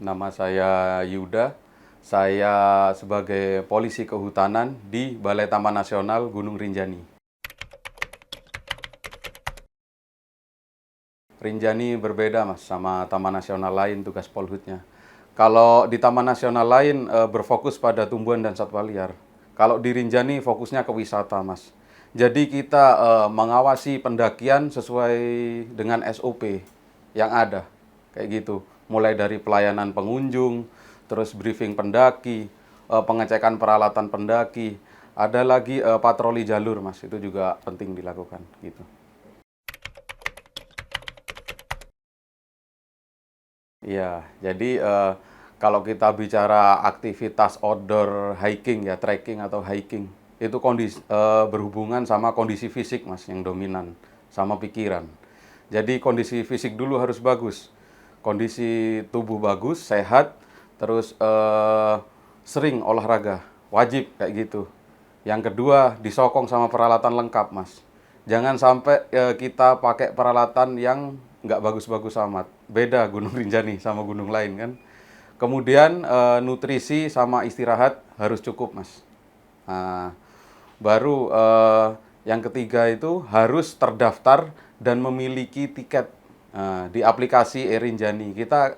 Nama saya Yuda. Saya sebagai polisi kehutanan di Balai Taman Nasional Gunung Rinjani. Rinjani berbeda Mas sama taman nasional lain tugas polhutnya. Kalau di taman nasional lain berfokus pada tumbuhan dan satwa liar. Kalau di Rinjani fokusnya ke wisata Mas. Jadi kita mengawasi pendakian sesuai dengan SOP yang ada. Kayak gitu. Mulai dari pelayanan pengunjung, terus briefing pendaki, pengecekan peralatan pendaki, ada lagi patroli jalur Mas. Itu juga penting dilakukan gitu. Iya, jadi kalau kita bicara aktivitas outdoor hiking ya, trekking atau hiking, itu berhubungan sama kondisi fisik Mas yang dominan, sama pikiran. Jadi kondisi fisik dulu harus bagus, kondisi tubuh bagus, sehat, terus sering olahraga, wajib kayak gitu. Yang kedua, disokong sama peralatan lengkap Mas. Jangan sampai kita pakai peralatan yang nggak bagus-bagus amat. Beda Gunung Rinjani sama gunung lain kan. Kemudian nutrisi sama istirahat harus cukup Mas. Nah, baru yang ketiga itu harus terdaftar dan memiliki tiket di aplikasi Rinjani. Kita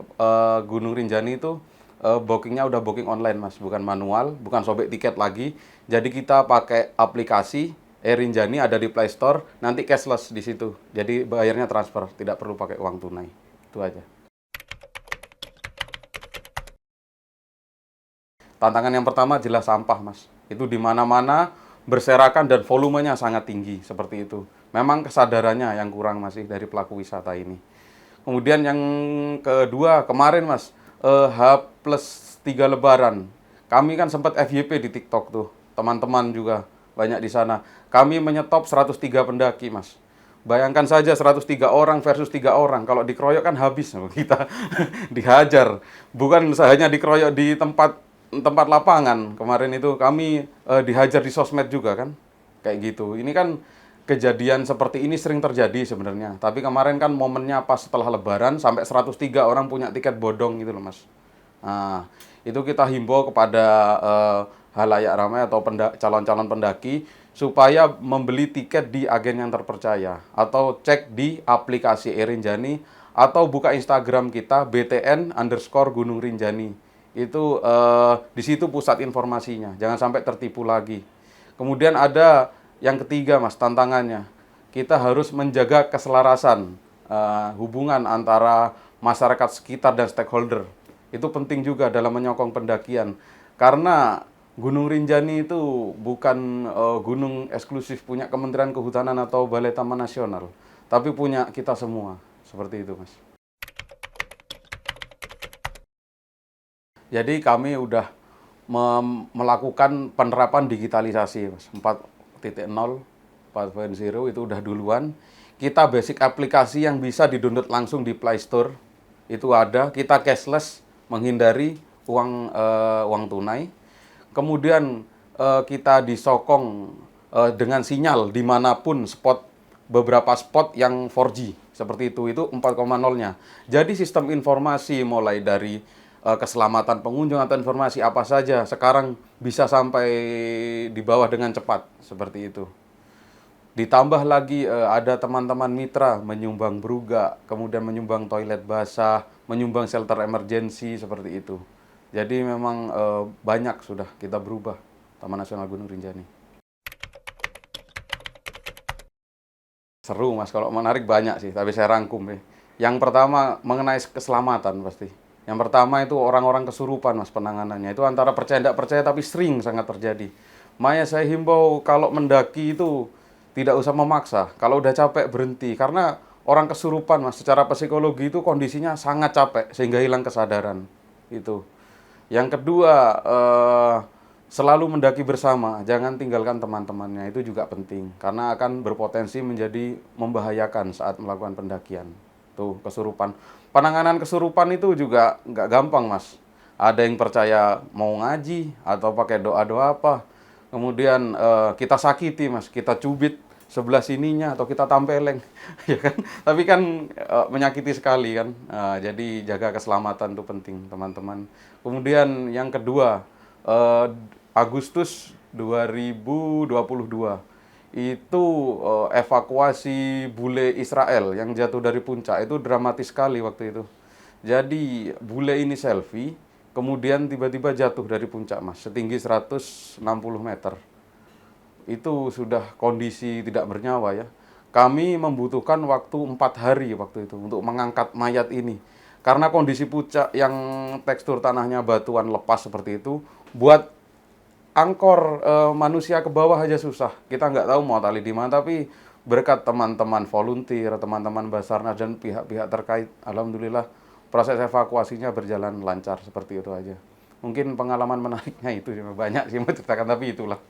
Gunung Rinjani itu bookingnya udah booking online Mas, bukan manual, bukan sobek tiket lagi. Jadi kita pakai aplikasi Rinjani ada di Play Store, nanti cashless di situ. Jadi bayarnya transfer, tidak perlu pakai uang tunai. Itu aja. Tantangan yang pertama jelas sampah, Mas. Itu di mana-mana berserakan dan volumenya sangat tinggi, seperti itu. Memang kesadarannya yang kurang masih dari pelaku wisata ini. Kemudian yang kedua, kemarin Mas, H+3 Lebaran. Kami kan sempat FYP di TikTok tuh, teman-teman juga banyak di sana. Kami menyetop 103 pendaki, Mas. Bayangkan saja 103 orang versus 3 orang. Kalau dikeroyok kan habis kita dihajar. Bukan hanya dikeroyok di tempat tempat lapangan. Kemarin itu kami dihajar di sosmed juga kan. Kayak gitu. Ini kan kejadian seperti ini sering terjadi sebenarnya. Tapi kemarin kan momennya pas setelah Lebaran sampai 103 orang punya tiket bodong gitu loh, Mas. Nah, itu kita himbau kepada halayak ramai atau calon-calon pendaki supaya membeli tiket di agen yang terpercaya atau cek di aplikasi Rinjani atau buka Instagram kita BTN_Gunung Rinjani. Itu di situ pusat informasinya. Jangan sampai tertipu lagi. Kemudian ada yang ketiga Mas, tantangannya. Kita harus menjaga keselarasan hubungan antara masyarakat sekitar dan stakeholder. Itu penting juga dalam menyokong pendakian. Karena Gunung Rinjani itu bukan gunung eksklusif punya Kementerian Kehutanan atau Balai Taman Nasional, tapi punya kita semua. Seperti itu, Mas. Jadi kami udah melakukan penerapan digitalisasi, Mas. 4.0, 4.0 itu udah duluan. Kita basic aplikasi yang bisa di-download langsung di Play Store. Itu ada, kita cashless, menghindari uang tunai. Kemudian kita disokong dengan sinyal dimanapun beberapa spot yang 4G seperti itu 4.0-nya. Jadi sistem informasi mulai dari keselamatan pengunjung atau informasi apa saja sekarang bisa sampai di bawah dengan cepat seperti itu. Ditambah lagi ada teman-teman mitra menyumbang bruga, kemudian menyumbang toilet basah, menyumbang shelter emergency seperti itu. Jadi memang banyak sudah kita berubah Taman Nasional Gunung Rinjani. Seru Mas, kalau menarik banyak sih, tapi saya rangkum ya. Yang pertama mengenai keselamatan pasti. Yang pertama itu orang-orang kesurupan Mas penanganannya. Itu antara percaya tidak percaya tapi sering sangat terjadi. Makanya saya himbau kalau mendaki itu tidak usah memaksa. Kalau udah capek berhenti. Karena orang kesurupan Mas secara psikologi itu kondisinya sangat capek sehingga hilang kesadaran. Itu. Yang kedua, selalu mendaki bersama, jangan tinggalkan teman-temannya, itu juga penting. Karena akan berpotensi menjadi membahayakan saat melakukan pendakian. Tuh, kesurupan. Penanganan kesurupan itu juga nggak gampang, Mas. Ada yang percaya mau ngaji, atau pakai doa-doa apa. Kemudian kita sakiti, Mas, kita cubit, sebelah sininya atau kita tampeleng, ya kan? Tapi kan menyakiti sekali kan. Jadi jaga keselamatan itu penting, teman-teman. Kemudian yang kedua, Agustus 2022 itu evakuasi bule Israel yang jatuh dari puncak itu dramatis sekali waktu itu. Jadi bule ini selfie, kemudian tiba-tiba jatuh dari puncak Mas, setinggi 160 meter. Itu sudah kondisi tidak bernyawa ya. Kami membutuhkan waktu 4 hari waktu itu untuk mengangkat mayat ini. Karena kondisi puncak yang tekstur tanahnya batuan lepas seperti itu, buat angkor manusia ke bawah aja susah. Kita nggak tahu mau tali di mana, tapi berkat teman-teman volunteer, teman-teman Basarnas dan pihak-pihak terkait, alhamdulillah proses evakuasinya berjalan lancar seperti itu aja. Mungkin pengalaman menariknya itu banyak sih mau ceritakan, tapi itulah.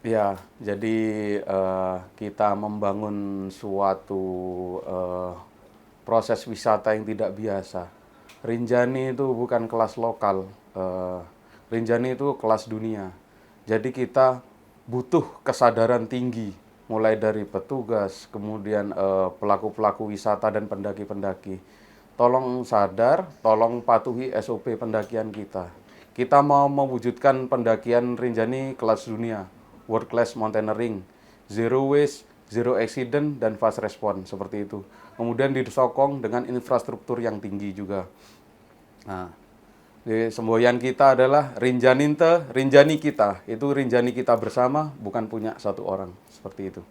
Ya, jadi kita membangun suatu eh, proses wisata yang tidak biasa. Rinjani itu bukan kelas lokal, Rinjani itu kelas dunia. Jadi kita butuh kesadaran tinggi, mulai dari petugas, kemudian pelaku-pelaku wisata dan pendaki-pendaki. Tolong sadar, tolong patuhi SOP pendakian kita. Kita mau mewujudkan pendakian Rinjani kelas dunia, World Class Mountaineering, Zero Waste, Zero Accident, dan Fast Response, seperti itu. Kemudian disokong dengan infrastruktur yang tinggi juga. Nah, semboyan kita adalah Rinjani kita. Itu Rinjani kita bersama, bukan punya satu orang. Seperti itu.